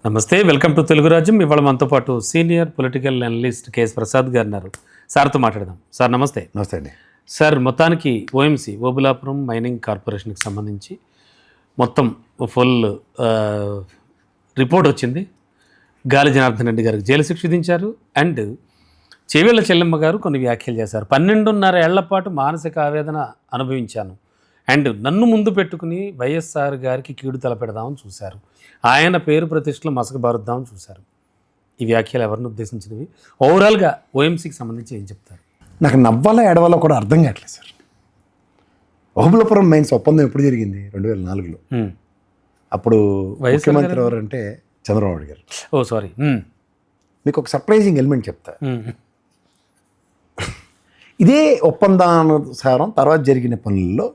నమస్తే, welcome to Telugu రాజ్యం. ఇవాళ మనతో పాటు senior political analyst KS Prasad గారు ఉన్నారు. సార్తో మాట్లాడదాం. సార్ నమస్తే. నమస్తే అండి. సార్, మొత్తానికి ఓఎంసీ ఓబులాపురం మైనింగ్ కార్పొరేషన్కి సంబంధించి మొత్తం ఫుల్ రిపోర్ట్ వచ్చింది. గాలి జనార్దన్ రెడ్డి గారికి జైలు శిక్ష విధించారు. అండ్ చేవేళ్ల చెల్లెమ్మ గారు కొన్ని వ్యాఖ్యలు చేశారు. 12.5 ఏళ్ల పాటు మానసిక ఆవేదన అనుభవించాను అండ్ నన్ను ముందు పెట్టుకుని వైఎస్ఆర్ గారికి కీడు తలపెడదామని చూశారు. ఆయన పేరు ప్రతిష్టలు మసకబారుద్దామని చూశారు. ఈ వ్యాఖ్యలు ఎవరిని ఉద్దేశించినవి? ఓవరాల్గా ఓఎంసీకి సంబంధించి ఏం చెప్తారు? నాకు నవ్వాలో ఏడవాలో కూడా అర్థం కావట్లేదు సార్. ఓబులాపురం మైన్స్ ఒప్పందం ఎప్పుడు జరిగింది? 2004లో. అప్పుడు ముఖ్యమంత్రి ఎవరంటే చంద్రబాబు నాయుడు గారు. ఓ సారీ. మీకు ఒక సర్ప్రైజింగ్ ఎలిమెంట్ చెప్తా. ఇదే ఒప్పందానుసారం తర్వాత జరిగిన పనుల్లో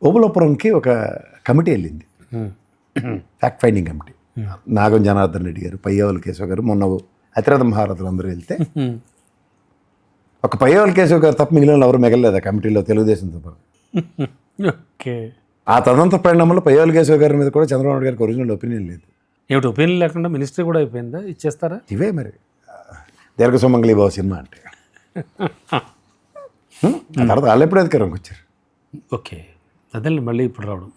ఓబులాపురంకి ఒక కమిటీ వెళ్ళింది, fact finding committee. Nagam Janardhan Reddy గారు, పయ్యవల కేశవ్ గారు, మొన్న అతిరథ మహారథులు అందరూ వెళ్తే ఒక పయ్యవల కేశవ్ గారు తప్ప మిగిలిన ఎవరు మిగలలేదు ఆ కమిటీలో, తెలుగుదేశంతో పాటు. ఓకే. ఆ తదంత పరిణామంలో పయ్యవల కేశవ్ గారి మీద కూడా చంద్రబాబు నాయుడు గారికి ఒరిజినల్ ఒపీనియన్ లేదు. ఏమిటి ఒపీనియన్ లేకుండా మినిస్ట్రీ కూడా అయిపోయిందా? ఇచ్చేస్తారా? ఇవే మరి దీర్ఘ సుమంగళి బాబు సినిమా అంటే. తర్వాత వాళ్ళు ఎప్పుడు అధికారంకి వచ్చారు? ఓకే, అదే మళ్ళీ ఇప్పుడు రావడం.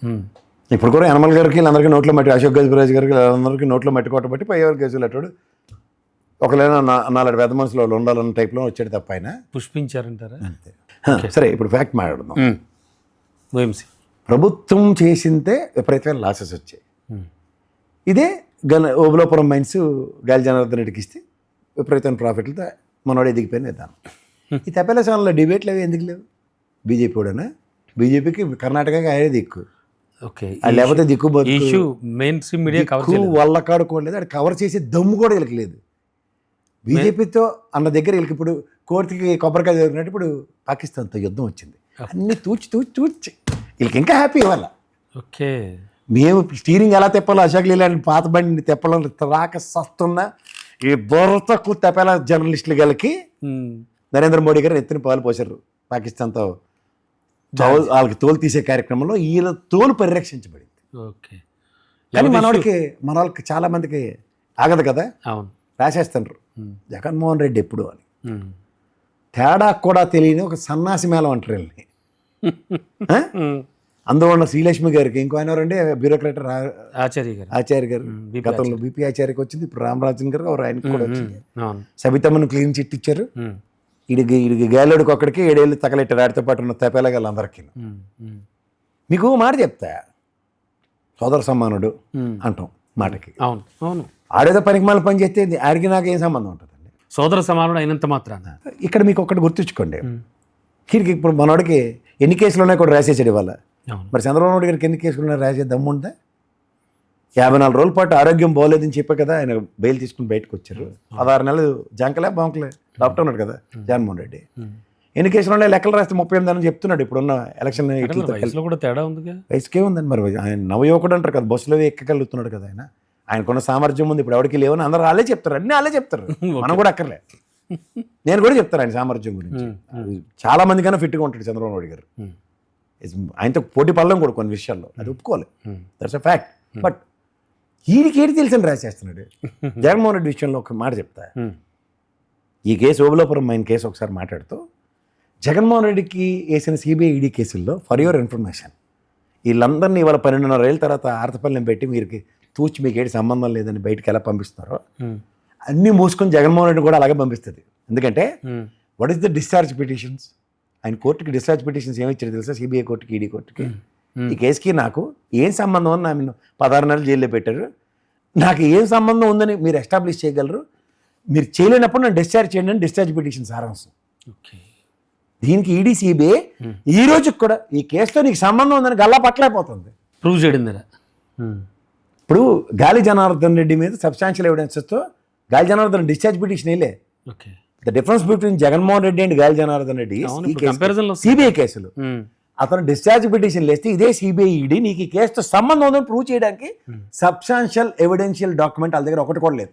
ఇప్పుడు కూడా యనమల గారికి వీళ్ళందరికీ నోట్లో మట్టి, అశోక్ గజపతిరాజు గారికి వీళ్ళందరికీ నోట్లో మట్టి కొట్టబట్టి పయ్యవల కేసులు అట్టాడు. ఒకలేనా నాలుగు పెద్ద మనుషులు వాళ్ళు ఉండాలన్న టైప్లో వచ్చాడు తప్ప ఆయన పుష్పించారంటారా? అంతే. సరే, ఇప్పుడు ఫ్యాక్ట్ మాట్లాడుదాం. ఓఎంసీ ప్రభుత్వం చేసిందే విపరీతమైన లాసెస్ వచ్చాయి. ఇదే ఓబులాపురం మైన్స్ గాలి జనార్దన్ రెడ్డికి ఇస్తే విపరీతమైన ప్రాఫిట్లతో మనోడు ఎదిగిపోయిన విధానం. ఈ తెప్పల ఛానల్లో డిబేట్లు అవి ఎందుకు లేవు? బీజేపీ కూడానా? బీజేపీకి కర్ణాటకకి ఆయనే దిక్కు. ఓకే, లేకపోతే దిక్కు ఇష్యూ మెయిన్ స్ట్రీమ్ మీడియా వల్ల కాడుకోలేదు, అది కవర్ చేసే దమ్ము కూడా వీళ్ళకి లేదు. బీజేపీతో అన్న దగ్గర వీళ్ళకి ఇప్పుడు కోర్టుకి కొబ్బరికాయ జరిగినట్టు ఇప్పుడు పాకిస్తాన్తో యుద్ధం వచ్చింది. అన్నీ తూచి వీళ్ళకి ఇంకా హ్యాపీ ఇవ్వాల. ఓకే, మేము స్టీరింగ్ ఎలా తెప్పాలో అశోక్ లేలాంటి పాత బండిని తెప్పాలని రాక సస్తున్నా ఈ బోర్రతో తెప్పాల జర్నలిస్టులు గలకి నరేంద్ర మోడీ గారు ఎత్తున పాలు పోసారు. పాకిస్తాన్తో వాళ్ళకి తోలు తీసే కార్యక్రమంలో వీళ్ళ తోలు పరిరక్షించబడింది. ఓకే, కానీ మన వాళ్ళకి చాలా మందికి ఆగదు కదా. అవును, రాసేస్తున్నారు జగన్మోహన్ రెడ్డి ఎప్పుడు అని. తేడా కూడా తెలియని ఒక సన్నాసి మేళం అంటారు వీళ్ళని. అందులో ఉన్న శ్రీలక్ష్మి గారికి, ఇంకో ఆయన ఎవరంటే బ్యూరోక్రాటర్ ఆచార్య గారు, గతంలో బీపీ ఆచార్యకి వచ్చింది, ఇప్పుడు రామరాజన్ గారు ఆయనకి కూడా వచ్చింది. సబితమ్మను క్లీన్ చిట్ ఇచ్చారు. ఇడికి గాలోడికి ఒక్కడికి 7 ఏళ్ళు తగలెట్టారు, ఆడితో పాటు ఉన్న తెపేలగాళ్ళందరికీ. మీకు మాట చెప్తా, సోదర సమానుడు అంటాం మాటకి. అవును అవును, ఆడేదో పనికి మళ్ళీ పని చేస్తే ఆడికి నాకు ఏం సంబంధం ఉంటుందండి? సోదర సమానుడు అయినంత మాత్రాన. ఇక్కడ మీకు ఒక్కటి గుర్తుంచుకోండి, వీరికి ఇప్పుడు మనోడికి ఎన్ని కేసులు ఉన్నాయి కూడా రాసేసాడు ఇవాళ. మరి చంద్రబాబు నాయుడు గారికి ఎన్ని కేసులు ఉన్నాయి రాసే దమ్ము ఉందా? 54 రోజుల పాటు ఆరోగ్యం బాగోలేదని చెప్పే కదా ఆయన బెయిల్ తీసుకుని బయటకు వచ్చారు. 16 నెలలు జంకలే బాంకలే డాక్టర్ ఉన్నాడు కదా జగన్మోహన్ రెడ్డి. ఎన్ని కేసులు ఉన్నాయి లెక్కలు రాస్తే 38 అని చెప్తున్నాడు. ఇప్పుడున్న ఎలక్షన్ కూడా తేడా ఉంది. వయసుకే ఉందండి. మరి ఆయన నవయువకుడు అంటారు కదా, బస్సులో ఎక్కగలుగుతున్నాడు కదా ఆయన. ఆయనకున్న సామర్థ్యం ఉంది. ఇప్పుడు ఎవరికి లేవని అందరూ వాళ్ళే చెప్తారు, అన్నీ వాళ్ళే చెప్తారు. మనం కూడా అక్కర్లే, నేను కూడా చెప్తాను ఆయన సామర్థ్యం గురించి. చాలా మంది కన్నా ఫిట్గా ఉంటాడు చంద్రబాబు నాయుడు గారు. ఆయనతో పోటీ పడడం కూడా కొన్ని విషయాల్లో, అది ఒప్పుకోవాలి, దట్స్ అ ఫ్యాక్ట్. బట్ ఈయనకి ఏది తెలిసని రాసేస్తున్నాడు. జగన్మోహన్ రెడ్డి విషయంలో ఒక మాట చెప్తా. ఈ కేసు ఓబులాపురం మైన్ కేసు ఒకసారి మాట్లాడుతూ, జగన్మోహన్ రెడ్డికి వేసిన సిబిఐ ఈడీ కేసుల్లో ఫర్ యువర్ ఇన్ఫర్మేషన్ వీళ్ళందరినీ ఇవాళ 12.5 ఏళ్ళ తర్వాత ఆర్తపల్లిని పెట్టి మీకు తూచి మీకు ఏది సంబంధం లేదని బయటకు ఎలా పంపిస్తున్నారో అన్నీ మూసుకొని జగన్మోహన్ రెడ్డి కూడా అలాగే పంపిస్తుంది. ఎందుకంటే what is the discharge petitions? ఆయన కోర్టుకి డిశ్చార్జ్ పిటిషన్స్ ఏమి ఇచ్చారు తెలుసా? సిబిఐ కోర్టుకి, ఈడీ కోర్టుకి. ఈ కేసుకి నాకు ఏం సంబంధం అని నన్ను 16 నెలలు జైల్లో పెట్టారు. నాకు ఏం సంబంధం ఉందని మీరు ఎస్టాబ్లిష్ చేయగలరు? మీరు చేయలేనప్పుడు నన్ను డిశ్చార్జ్ చేయండి అని డిశ్చార్జ్ పిటిషన్ సారాంశం. దీనికి ఈడీ సిబిఐ ఈ రోజుకి కూడా ఈ కేసుతో నీకు సంబంధం ఉందని గల్లా పట్టలేకపోతుంది, ప్రూవ్ చేయడం. ఇప్పుడు గాలి జనార్దన్ రెడ్డి మీద సబ్స్టాన్షియల్ ఎవిడెన్సెస్తో గాలి జనార్దన్ డిశ్చార్జ్ పిటిషన్ వేయలే. The difference between Jaganmohan Reddy and గాలి జనార్దన్ రెడ్డి సిబిఐ కేసులు. అతను డిశ్చార్జ్ పిటిషన్ వేస్తే ఇదే సిబిఐ ఈడీ నీకు ఈ కేసుతో సంబంధం ఉందని ప్రూవ్ చేయడానికి సబ్స్టాన్షియల్ ఎవిడెన్షియల్ డాక్యుమెంట్ వాళ్ళ దగ్గర ఒకటి కూడా లేదు.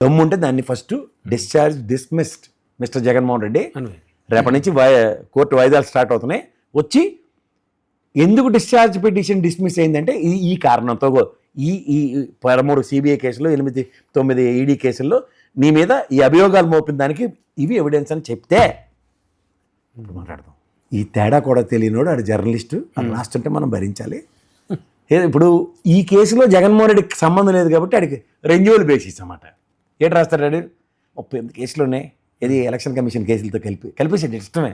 దమ్ము ఉంటే దాన్ని first discharge dismissed mister Jaganmohan Reddy. రేపటి నుంచి కోర్టు వాయిదాలు స్టార్ట్ అవుతున్నాయి. వచ్చి ఎందుకు డిశ్చార్జ్ పిటిషన్ డిస్మిస్ అయిందంటే ఈ కారణంతో ఈ ఈ 13 సిబిఐ కేసుల్లో 8-9 ఈడీ కేసుల్లో నీ మీద ఈ అభియోగాలు మోపిన దానికి ఇవి ఎవిడెన్స్ అని చెప్తే ఇప్పుడు మాట్లాడదాం. ఈ తేడా కూడా తెలియనోడు ఆడు జర్నలిస్టు అని రాస్తుంటే మనం భరించాలి. ఇప్పుడు ఈ కేసులో జగన్మోహన్ రెడ్డికి సంబంధం లేదు కాబట్టి ఆడికి రెన్యువల్ బేసిస్ అన్నమాట. ఏంటి రాస్తాడు ఆడు? 38 కేసులు ఉన్నాయి, ఇది ఎలక్షన్ కమిషన్ కేసులతో కలిపేసాడు ఇష్టమే.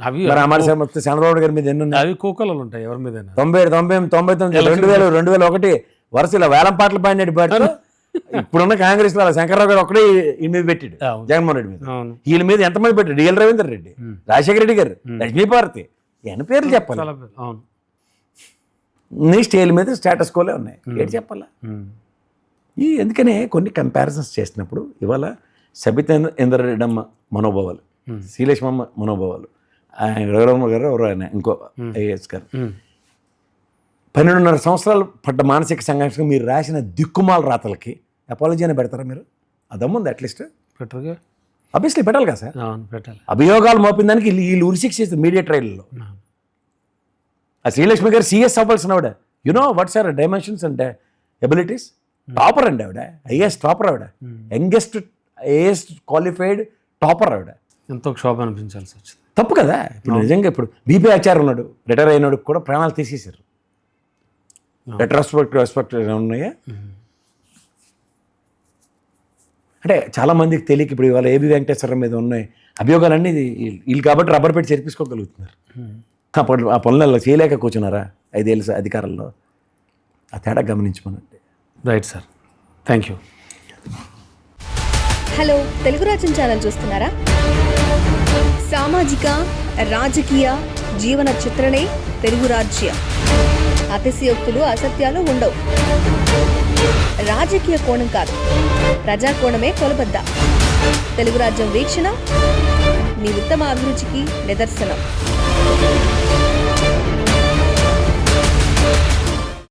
అవి మరి అమర్ చంద్రబాబు గారి మీద ఎన్ని ఉన్నాయి? అవి కోకలు ఉంటాయి ఎవరి మీద 99, 2000, 2001 వరుసలో వేలం పాటలు పాడినట్టు పాటలు ఇప్పుడున్న కాంగ్రెస్ లో శంకర్రావు గారు ఒకటే ఈ మీద పెట్టాడు జగన్మోహన్ రెడ్డి మీద. వీళ్ళ మీద ఎంతమంది పెట్టాడు? డిఎల్ రవీందర్ రెడ్డి, రాజశేఖర రెడ్డి గారు, లక్ష్మీపార్వతి, ఎన్ని పేర్లు చెప్పాలి? నీ స్టేల్ మీద స్టేటస్ కోలే ఉన్నాయి, ఏంటి చెప్పాలా? ఈ ఎందుకనే కొన్ని కంపారిజన్స్ చేసినప్పుడు ఇవాళ సబితేంద్ర రెడ్డమ్మ మనోభావాలు, శ్రీలక్ష్మమ్మ మనోభావాలు, ఆయన రఘురామ గారు ఎవరు ఆయన ఇంకో ఐఏఎస్ గారు 12.5 సంవత్సరాలు పడ్డ మానసిక సంఘర్షణ మీరు రాసిన దిక్కుమాల రాతలకి అపాలజీ అని పెడతారా మీరు? అదమ్ముంది అట్లీస్ట్ పెట్టరుగా. ఆబ్వియస్లీ పెట్టాలి కదా సార్. పెట్టాలి. అభియోగాలు మోపిన దానికి వీళ్ళు ఉరిశిక్ష చేస్తారు మీడియా ట్రయల్లో. ఆ శ్రీలక్ష్మి గారు సిఎస్ అవ్వాల్సిన ఆవిడ, you know what's our dimensions and abilities. Topper అండి ఆవిడ, ఐఏఎస్ టాపర్ ఆవిడ, యంగెస్ట్ ఐఏఎస్ క్వాలిఫైడ్ టాపర్ ఆవిడ. ఎంతో క్షోభ అనిపించాల్సి వచ్చింది. తప్పు కదా. ఇప్పుడు నిజంగా ఇప్పుడు బీపీ ఆచార్య ఉన్నాడు, రిటైర్ అయినాడు కూడా ప్రాణాలు తీసేశారు. రెస్పెక్ట్ ఉన్నాయా అంటే చాలా మందికి తెలియక ఇప్పుడు ఇవాళ ఏబి వెంకటేశ్వర మీద ఉన్నాయి అభియోగాలన్నీ వీళ్ళు కాబట్టి రబ్బర్ పెట్టి చేర్పించుకోగలుగుతున్నారు. ఆ పనులు అలా చేయలేక కూర్చున్నారా 5 ఏళ్ళ అధికారంలో? ఆ తేడా గమనించమనండి. Right sir, thank you. Hello, Telugu Rajyam channel చూస్తున్నారా? సామాజిక రాజకీయ జీవన చిత్రణే తెలుగు రాజ్యం. అతిశయోక్తులు అసత్యాలు ఉండవు. రాజకీయ కోణం కాదు, ప్రజా కోణమే కొలబద్ద. తెలుగు రాజ్యం వీక్షణ మీ ఉత్తమ అభిరుచికి నిదర్శనం.